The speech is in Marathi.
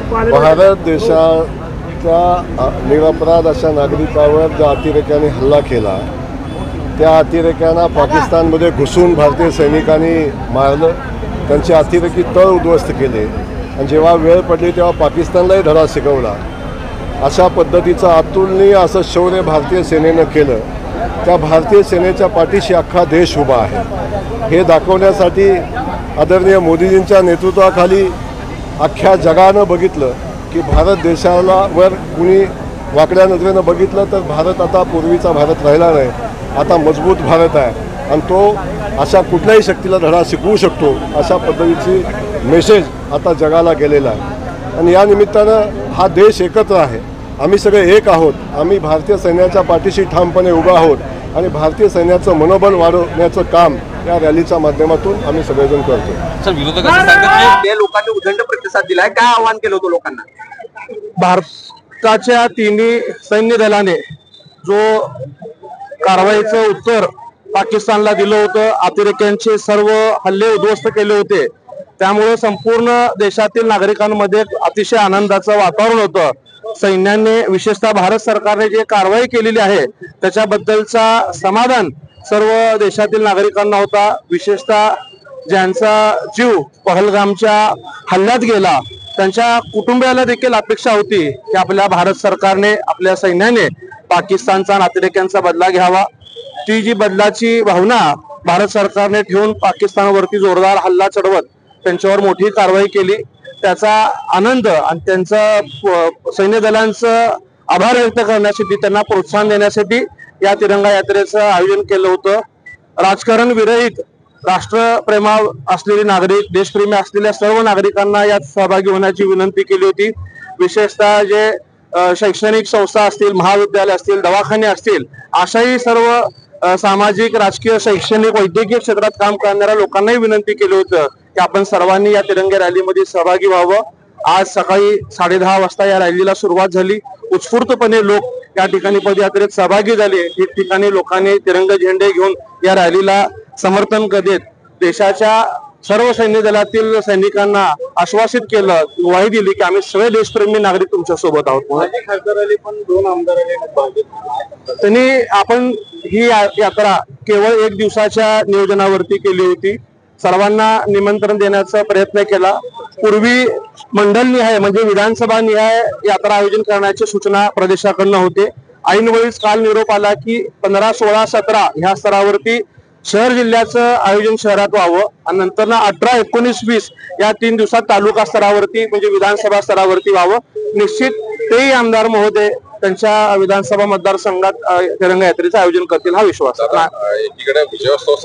भारत देशाच्या निरपराध अशा नागरिकावर ज्या अतिरेक्याने हल्ला केला त्या अतिरेक्यांना पाकिस्तानमध्ये घुसून भारतीय सैनिकांनी मारलं, त्यांचे अतिरेकी तळ उद्ध्वस्त केले आणि जेव्हा वेळ पडली तेव्हा पाकिस्तानलाही धडा शिकवला। अशा पद्धतीचं अतुलनीय असं शौर्य भारतीय सेनेनं केलं। त्या भारतीय सेनेच्या पाठीशी अख्खा देश उभा आहे हे दाखवण्यासाठी आदरणीय मोदीजींच्या नेतृत्वाखाली अख्ख्या जगानं बघितलं की भारत देशाला वर कुणी वाकड्या नजरेनं बघितलं तर भारत आता पूर्वीचा भारत राहिला नाही, आता मजबूत भारत आहे आणि तो अशा कुठल्याही शक्तीला धडा शिकवू शकतो अशा पद्धतीची मेसेज आता जगाला गेलेला आहे। आणि या निमित्तानं हा देश एकत्र आहे, आम्ही सगळे एक आहोत, आम्ही भारतीय सैन्याच्या पाठीशी ठामपणे उभा आहोत आणि भारतीय सैन्याचं मनोबल वाढवण्याचं काम या रॅलीच्या माध्यमातून आम्ही सगळेजण करतो। सर, विरोधकांनी सांगितलं की लोकांनी उदंड प्रतिसाद दिलाय, काय आव्हान केलं होतं लोकांना? भारताच्या तिन्ही सैन्य दलाने जो कारवाईचं उत्तर पाकिस्तानला दिलं होतं, अतिरेक्यांचे सर्व हल्ले उद्ध्वस्त केले होते, त्यामुळे संपूर्ण देशातील नागरिकांमध्ये अतिशय आनंदाचं वातावरण होतं। सैन्याने विशेषतः भारत सरकारने जे कारवाई केलेली आहे त्याच्याबद्दलचा समाधान सर्व देशातील नागरिकांना होता। विशेषतः ज्यांचा जीव पहलगामच्या हल्ल्यात गेला त्यांच्या कुटुंबियाला देखील अपेक्षा होती की आपल्या भारत सरकारने, आपल्या सैन्याने पाकिस्तानचा अतिरेक्यांचा बदला घ्यावा। ती जी बदलाची भावना भारत सरकारने ठेवून पाकिस्तानवरती जोरदार हल्ला चढवत त्यांच्यावर मोठी कारवाई केली, त्याचा आनंद आणि त्यांचं सैन्य दलांचं आभार व्यक्त करण्यासाठी, त्यांना प्रोत्साहन देण्यासाठी या तिरंगा यात्रेचं आयोजन केलं होतं। राजकारण विरहित राष्ट्रप्रेमा असलेले नागरिक, देशप्रेमी असलेल्या सर्व नागरिकांना यात सहभागी होण्याची विनंती केली होती। विशेषतः जे शैक्षणिक संस्था असतील, महाविद्यालय असतील, दवाखाने असतील, अशाही सर्व सामाजिक, राजकीय, शैक्षणिक, वैद्यकीय क्षेत्रात काम करणाऱ्या लोकांनाही विनंती केलं होतं की आपण सर्वांनी या तिरंगा रॅलीमध्ये सहभागी व्हावं। आज सकाळी 10:30 वाजता या रॅलीला सुरुवात झाली। उत्स्फूर्तपणे लोक या ठिकाणी पदयात्रेत सहभागी झाले। ठिकठिकाणी लोकांनी तिरंगा झेंडे घेऊन या रॅलीला समर्थन देत देशाच्या सर्व सैन्य दलातील सैनिकांना आश्वासित केलं, ग्वाही दिली की आम्ही सगळे देशप्रेमी नागरिक तुमच्या सोबत आहोत। खासदार आले पण 2 आमदार आले, त्यांनी आपण ही यात्रा केवळ 1 दिवसाच्या नियोजनावरती केली होती, सर्वांना निमंत्रण देण्याचा प्रयत्न केला। पूर्वी मंडलनिहाय म्हणजे विधानसभा निहाय यात्रा आयोजन करण्याची सूचना प्रदेशाकडनं होते। ऐनवेळीच काल निरोप आला की 15, 16, 17 ह्या स्तरावरती शहर जिल्ह्याचं आयोजन शहरात व्हावं आणि नंतर 18, 19, 20 या 3 दिवसात तालुका स्तरावरती म्हणजे विधानसभा स्तरावरती व्हावं। निश्चित तेही आमदार महोदय त्यांच्या विधानसभा मतदारसंघात तिरंगा यात्रेचं आयोजन करतील हा विश्वास। एकीकडे विजयोत्सव